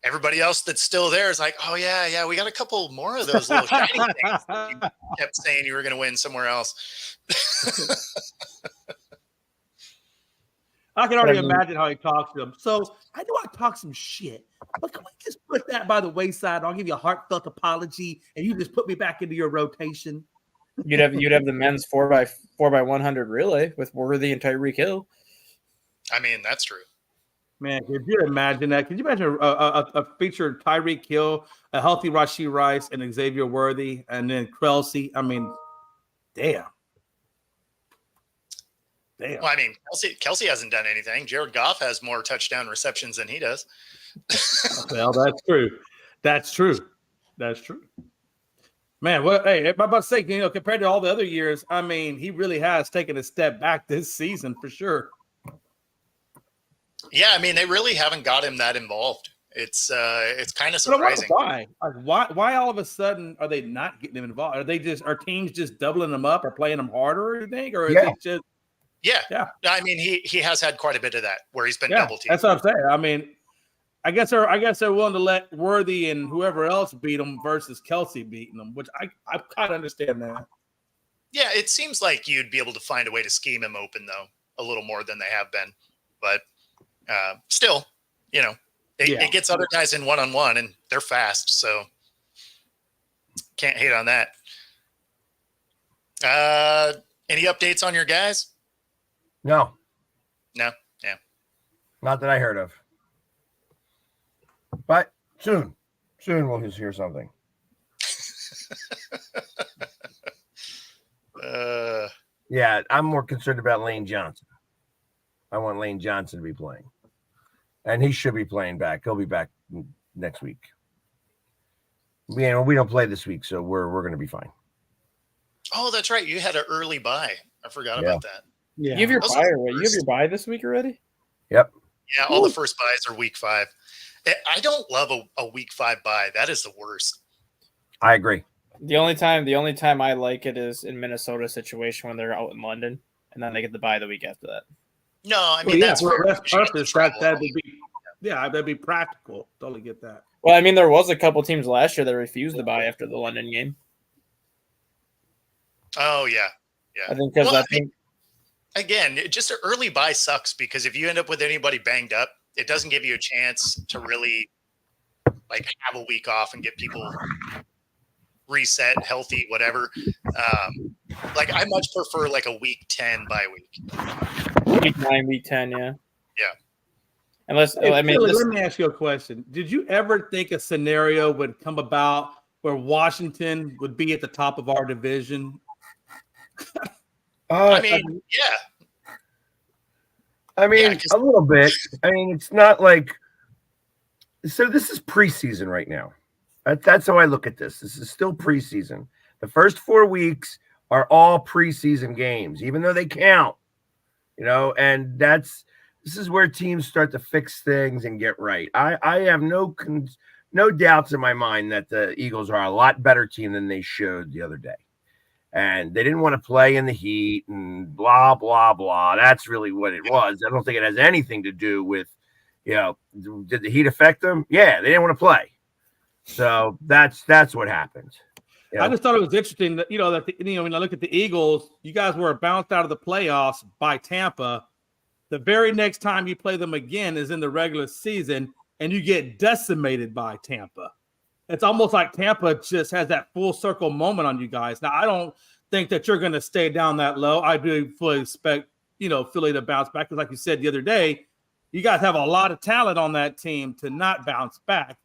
Everybody else that's still there is like, oh, yeah, we got a couple more of those little shiny things that you kept saying you were going to win somewhere else. I can already imagine how he talks to them. So I know I talk some shit, but can we just put that by the wayside? I'll give you a heartfelt apology, and you just put me back into your rotation. You'd have the men's 4x100 relay with Worthy and Tyreek Hill. I mean, that's true. Man, could you imagine that? Could you imagine a featured Tyreek Hill, a healthy Rashee Rice, and Xavier Worthy, and then Kelsey? I mean, damn. Well, I mean, Kelsey hasn't done anything. Jared Goff has more touchdown receptions than he does. Well, that's true. That's true. That's true. Man, well, hey, I'm about to say, compared to all the other years, I mean, he really has taken a step back this season for sure. Yeah, I mean, they really haven't got him that involved. It's kind of surprising. Why? Why all of a sudden are they not getting him involved? Are teams just doubling them up or playing them harder? You think, or is it just? Yeah. I mean, he has had quite a bit of that where he's been double teamed. That's what I'm saying. I mean, I guess they're willing to let Worthy and whoever else beat them versus Kelsey beating them, which I kind of understand that. Yeah, it seems like you'd be able to find a way to scheme him open though a little more than they have been, but still, it gets other guys in one-on-one and they're fast, so can't hate on that. Any updates on your guys? No. Yeah. Not that I heard of. But soon we'll just hear something. Yeah, I'm more concerned about Lane Johnson. I want Lane Johnson to be playing. And he should be playing back. He'll be back next week. We don't play this week, so we're going to be fine. Oh, that's right. You had an early bye. I forgot about that. Yeah. You have your bye already. You have your bye this week already? Yep. Yeah, all the first buys are week 5. I don't love a week 5 bye. That is the worst. I agree. The only time I like it is in Minnesota situation when they're out in London and then they get the bye the week after that. No, I mean that's for a rest purpose. That'd be practical. Totally get that. Well, I mean, there was a couple teams last year that refused the bye after the London game. Oh yeah. I think because again, just an early bye sucks because if you end up with anybody banged up, it doesn't give you a chance to really have a week off and get people reset, healthy, whatever. I much prefer a week 10 bye week. Week 9, week 10, yeah. Yeah. Unless let me ask you a question. Did you ever think a scenario would come about where Washington would be at the top of our division? I mean, yeah. I mean, a little bit. I mean, it's not like – so this is preseason right now. That's how I look at this. This is still preseason. The first 4 weeks are all preseason games, even though they count, and this is where teams start to fix things and get right. I have no doubts in my mind that the Eagles are a lot better team than they showed the other day. And they didn't want to play in the heat and blah, blah, blah. That's really what it was. I don't think it has anything to do with, did the heat affect them? Yeah, they didn't want to play. So that's what happened. I just thought it was interesting that, when I look at the Eagles, you guys were bounced out of the playoffs by Tampa. The very next time you play them again is in the regular season, and you get decimated by Tampa. It's almost like Tampa just has that full circle moment on you guys. Now, I don't think that you're going to stay down that low. I do fully expect, Philly to bounce back. Because like you said the other day, you guys have a lot of talent on that team to not bounce back.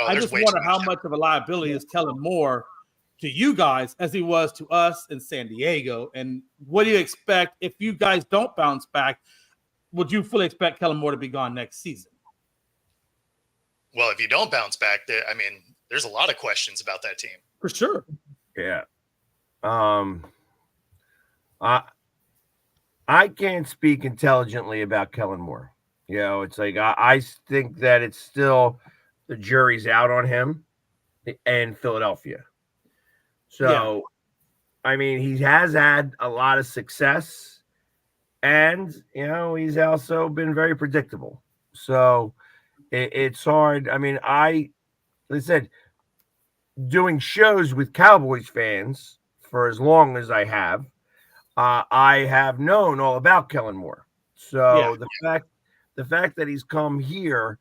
I just wonder how much of a liability is Kellen Moore to you guys as he was to us in San Diego. And what do you expect if you guys don't bounce back? Would you fully expect Kellen Moore to be gone next season? Well, if you don't bounce back, there's a lot of questions about that team. For sure. Yeah. I can't speak intelligently about Kellen Moore. It's like I think that it's still the jury's out on him in Philadelphia. So, I mean, he has had a lot of success and, he's also been very predictable. So it's hard. I mean, like I said, doing shows with Cowboys fans for as long as I have known all about Kellen Moore. So the fact that he's come here,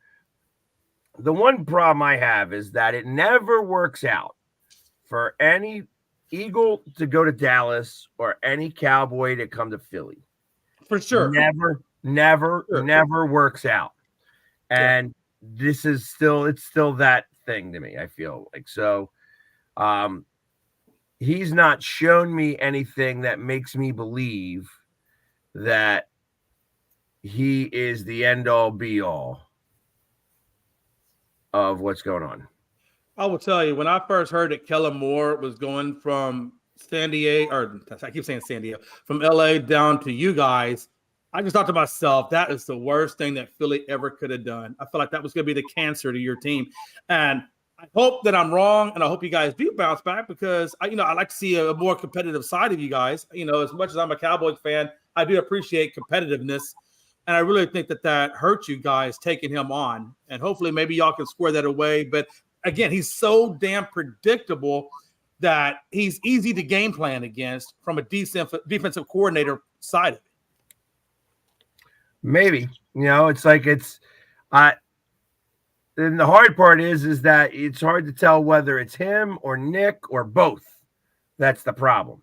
the one problem I have is that it never works out for any Eagle to go to Dallas or any Cowboy to come to Philly. For sure. Never works out. And this is it's still that thing to me, I feel like. So he's not shown me anything that makes me believe that he is the end all be all of what's going on. I will tell you, when I first heard that Kellen Moore was going from San Diego, or I keep saying San Diego, from LA down to you guys, I just thought to myself, that is the worst thing that Philly ever could have done. I felt like that was going to be the cancer to your team. And I hope that I'm wrong, and I hope you guys do bounce back, because I like to see a more competitive side of you guys. As much as I'm a Cowboys fan, I do appreciate competitiveness. And I really think that hurt you guys taking him on. And hopefully maybe y'all can square that away. But again, he's so damn predictable that he's easy to game plan against from a defensive coordinator side of it. Maybe, and the hard part is that it's hard to tell whether it's him or Nick or both. That's the problem.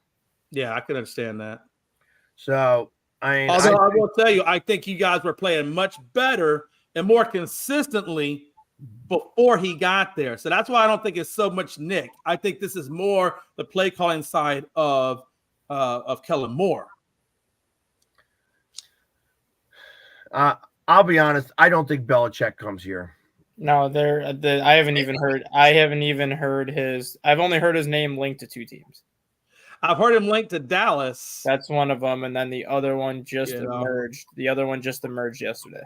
Yeah, I can understand that. So, I will tell you, I think you guys were playing much better and more consistently before he got there. So that's why I don't think it's so much Nick. I think this is more the play calling side of Kellen Moore. I'll be honest. I don't think Belichick comes here. No, I haven't even heard his. I've only heard his name linked to 2 teams. I've heard him linked to Dallas. That's one of them, and then the other one just emerged. The other one just emerged yesterday.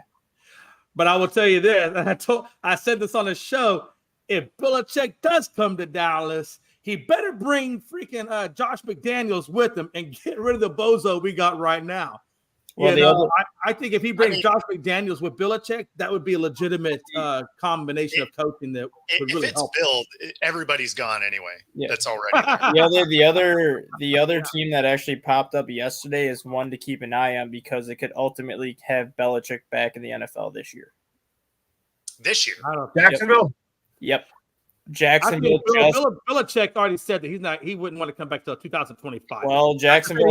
But I will tell you this, and I said this on the show, if Belichick does come to Dallas, he better bring freaking Josh McDaniels with him and get rid of the bozo we got right now. Well, I think if he brings Josh McDaniels with Belichick, that would be a legitimate combination of coaching that would really help. If it's Bill, everybody's gone anyway. Yeah. That's already the other team that actually popped up yesterday is one to keep an eye on, because it could ultimately have Belichick back in the NFL this year. Jacksonville? Yep. Jacksonville. Belichick already said that he wouldn't want to come back till 2025. Well, Jacksonville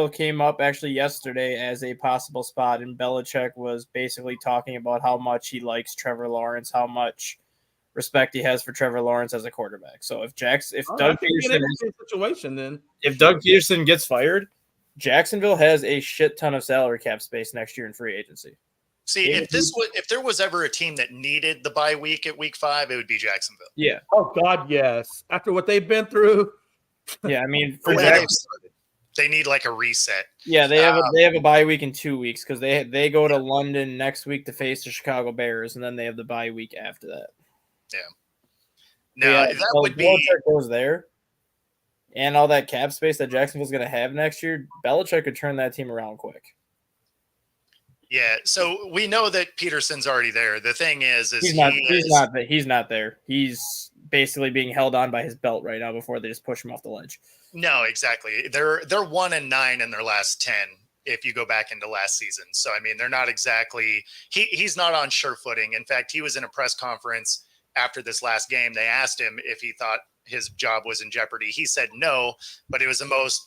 came up actually yesterday as a possible spot, and Belichick was basically talking about how much he likes Trevor Lawrence, how much respect he has for Trevor Lawrence as a quarterback. So if Doug Peterson gets fired, Jacksonville has a shit ton of salary cap space next year in free agency. See, if there was ever a team that needed the bye week at week 5, it would be Jacksonville. Yeah. Oh God, yes. After what they've been through. Yeah, I mean, they need like a reset. Yeah, they have a bye week in 2 weeks, because they go to London next week to face the Chicago Bears, and then they have the bye week after that. Yeah. No, that would be goes there, and all that cap space that Jacksonville's going to have next year. Belichick could turn that team around quick. Yeah, so we know that Peterson's already there. The thing is he's not there. He's basically being held on by his belt right now before they just push him off the ledge. No, exactly. They're 1-9 in their last 10 if you go back into last season. So I mean, they're not exactly he's not on sure footing. In fact, he was in a press conference after this last game. They asked him if he thought his job was in jeopardy. He said no, but it was the most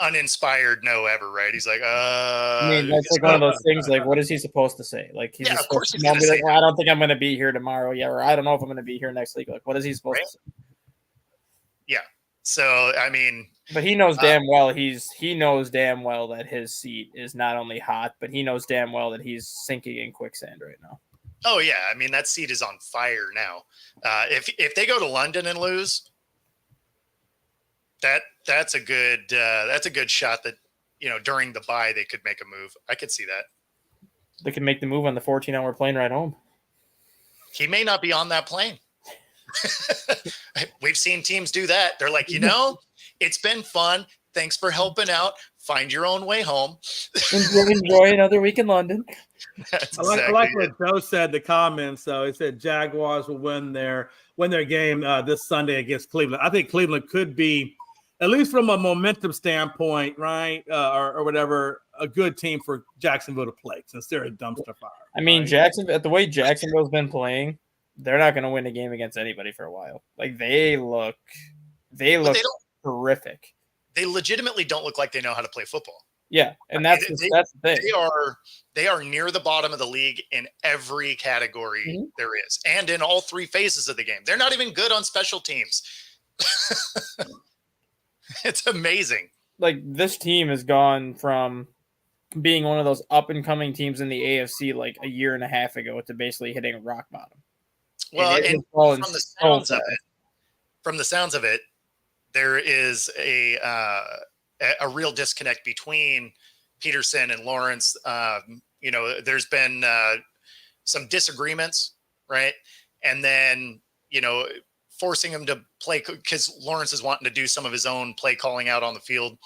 uninspired no ever, right? He's like, I mean, that's like one of those things. Like, what is he supposed to say? Like, he's of course he's gonna be like, well, I don't think I'm going to be here tomorrow. Yeah, or I don't know if I'm going to be here next week. Like, what is he supposed to say? Yeah. So I mean, but he knows damn well he knows damn well that his seat is not only hot, but he knows damn well that he's sinking in quicksand right now. Oh yeah, I mean that seat is on fire now. If they go to London and lose, that's a good shot that during the bye they could make a move. I could see that. They can make the move on the 14-hour plane ride home. He may not be on that plane. We've seen teams do that. They're like, it's been fun. Thanks for helping out. Find your own way home. Enjoy another week in London. I like what Joe said in the comments. So he said Jaguars will win their game this Sunday against Cleveland. I think Cleveland could be at least from a momentum standpoint, right, or whatever, a good team for Jacksonville to play since they're a dumpster fire. I mean, right? the way Jacksonville's been playing, they're not going to win a game against anybody for a while. Like they look horrific. They legitimately don't look like they know how to play football. Yeah, and that's the thing. They are near the bottom of the league in every category there is, and in all three phases of the game. They're not even good on special teams. It's amazing. Like this team has gone from being one of those up and coming teams in the AFC like a year and a half ago to basically hitting rock bottom. Well, and from the sounds of it, there is a real disconnect between Peterson and Lawrence. There's been some disagreements, right? And then, forcing him to play because Lawrence is wanting to do some of his own play calling out on the field.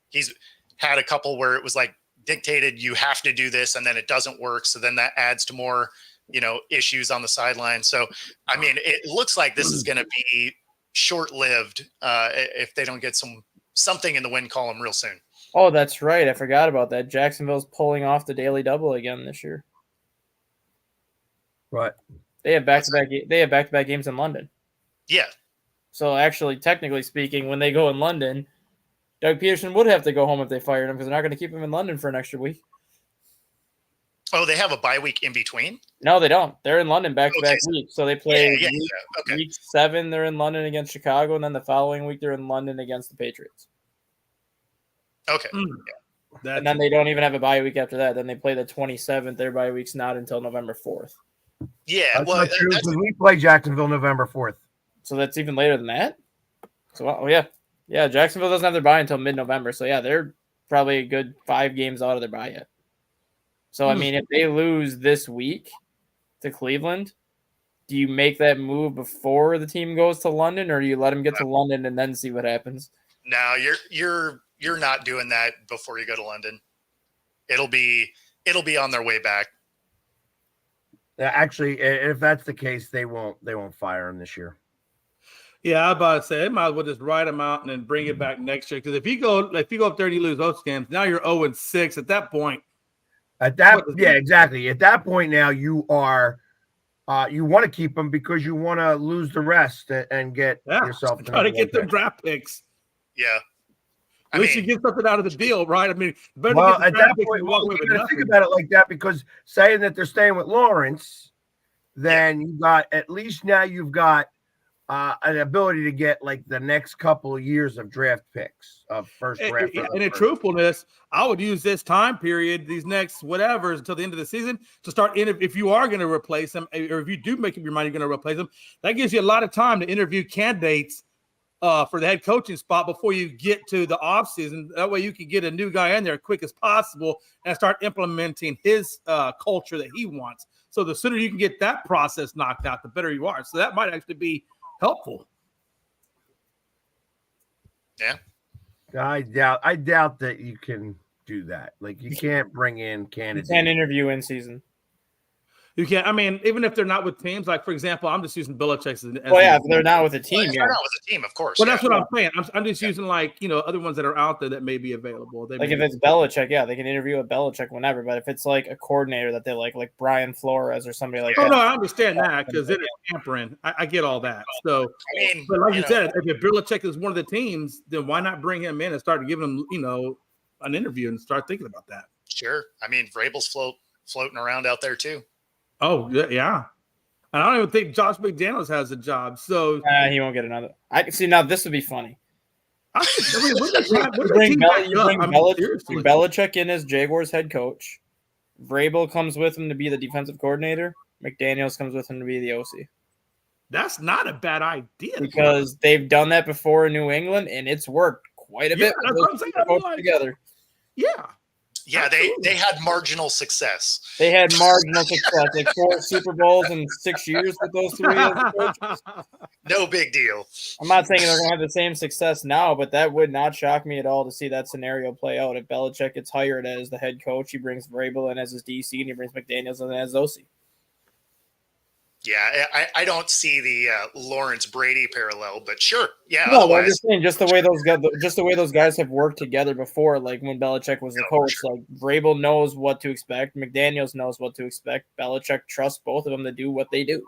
He's had a couple where it was like dictated, you have to do this, and then it doesn't work. So then that adds to more, issues on the sideline. So, I mean, it looks like this is going to be short-lived if they don't get something in the win column real soon. Oh, that's right. I forgot about that. Jacksonville's pulling off the daily double again this year. Right. They have back-to-back games in London. Yeah. So actually, technically speaking, when they go in London, Doug Peterson would have to go home if they fired him because they're not going to keep him in London for an extra week. Oh, they have a bye week in between? No, they don't. They're in London back-to-back weeks. So they play Okay. week 7, they're in London against Chicago, and then the following week they're in London against the Patriots. Okay. Yeah. And then they don't even have a bye week after that. Then they play the 27th. Their bye week's not until November 4th. Yeah. That's not true. We play Jacksonville November 4th. So that's even later than that? So, yeah, Jacksonville doesn't have their bye until mid-November. So, yeah, they're probably a good 5 games out of their bye yet. So, I mean, if they lose this week to Cleveland, do you make that move before the team goes to London, or do you let them get to London and then see what happens? No, you're not doing that before you go to London. It'll be on their way back. Actually, if that's the case, they won't fire him this year. Yeah, I was about to say they might as well just write him out and then bring it back next year. Because if you go up there and you lose those games, now you're 0-6 at that point. Exactly. At that point now you are you want to keep them because you want to lose the rest and get yourself try to get them draft picks. Yeah. At least you get something out of the deal, right? I mean, at that point, you got to think about it like that because saying that they're staying with Lawrence, then you got at least now you've got an ability to get like the next couple of years of draft picks of first draft. And in truthfulness, I would use this time period, these next whatever until the end of the season to start if you are going to replace them, or if you do make up your mind you're going to replace them, that gives you a lot of time to interview candidates for the head coaching spot before you get to the offseason. That way you can get a new guy in there as quick as possible and start implementing his culture that he wants. So the sooner you can get that process knocked out, the better you are. So that might actually be helpful. Yeah. I doubt that you can do that. Like you can't bring in candidates. You can't interview in season. You can't. I mean, even if they're not with teams, like for example, I'm just using Belichick's. If they're not with a team, they're not with a team, of course. Well, that's what I'm saying. I'm just using other ones that are out there that may be available. If it's Belichick, they can interview a Belichick whenever. But if it's like a coordinator that they like Brian Flores or somebody like that. No, I understand that because it is tampering. I get all that. So, but like you said, if Belichick is one of the teams, then why not bring him in and start giving him, an interview and start thinking about that? Sure. I mean, Vrabel's floating around out there too. Oh, yeah. And I don't even think Josh McDaniels has a job. So he won't get another. I can see now. This would be funny. Bring Belichick in as Jaguars head coach. Vrabel comes with him to be the defensive coordinator. McDaniels comes with him to be the OC. That's not a bad idea. Because they've done that before in New England, and it's worked quite a bit. That's what I'm saying. Together. Yeah. Yeah, they had marginal success. They had marginal success, like 4 Super Bowls in 6 years with those 3 coaches. No big deal. I'm not saying they're going to have the same success now, but that would not shock me at all to see that scenario play out. If Belichick gets hired as the head coach, he brings Vrabel in as his DC, and he brings McDaniels in as OC. Yeah, I don't see the Lawrence Brady parallel, but sure. Yeah. No, I'm Otherwise, just saying, just the way those guys have worked together before. Like when Belichick was the coach, like Vrabel knows what to expect, McDaniels knows what to expect. Belichick trusts both of them to do what they do.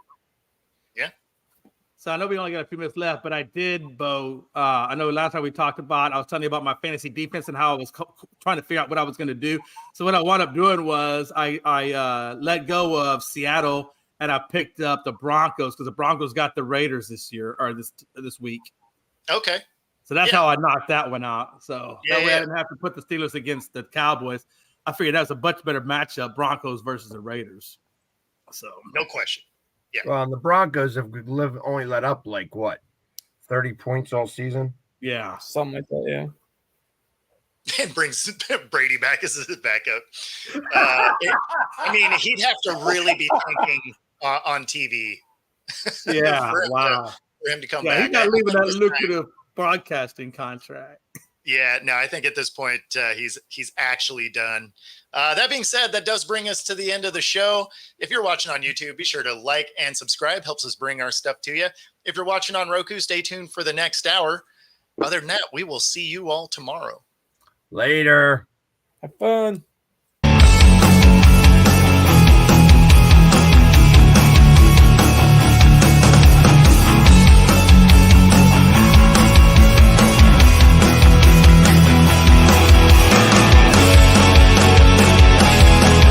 Yeah. So I know we only got a few minutes left, but I did, Bo. I know last time we talked about, I was telling you about my fantasy defense and how I was trying to figure out what I was going to do. So what I wound up doing was I let go of Seattle and I picked up the Broncos because the Broncos got the Raiders this year or this week. Okay. So that's how I knocked that one out. So that way I didn't have to put the Steelers against the Cowboys. I figured that was a much better matchup, Broncos versus the Raiders. So no question. Yeah. Well, and the Broncos have only let up like what, 30 points all season? Yeah. Something like that, yeah. And brings Brady back as his backup. I mean, he'd have to really be thinking on TV. Yeah, for him to come back. He's not leaving that lucrative broadcasting contract. Yeah, no, I think at this point he's actually done. That being said, that does bring us to the end of the show. If you're watching on YouTube, be sure to like and subscribe. Helps us bring our stuff to you. If you're watching on Roku, stay tuned for the next hour. Other than that, we will see you all tomorrow. Later. Have fun.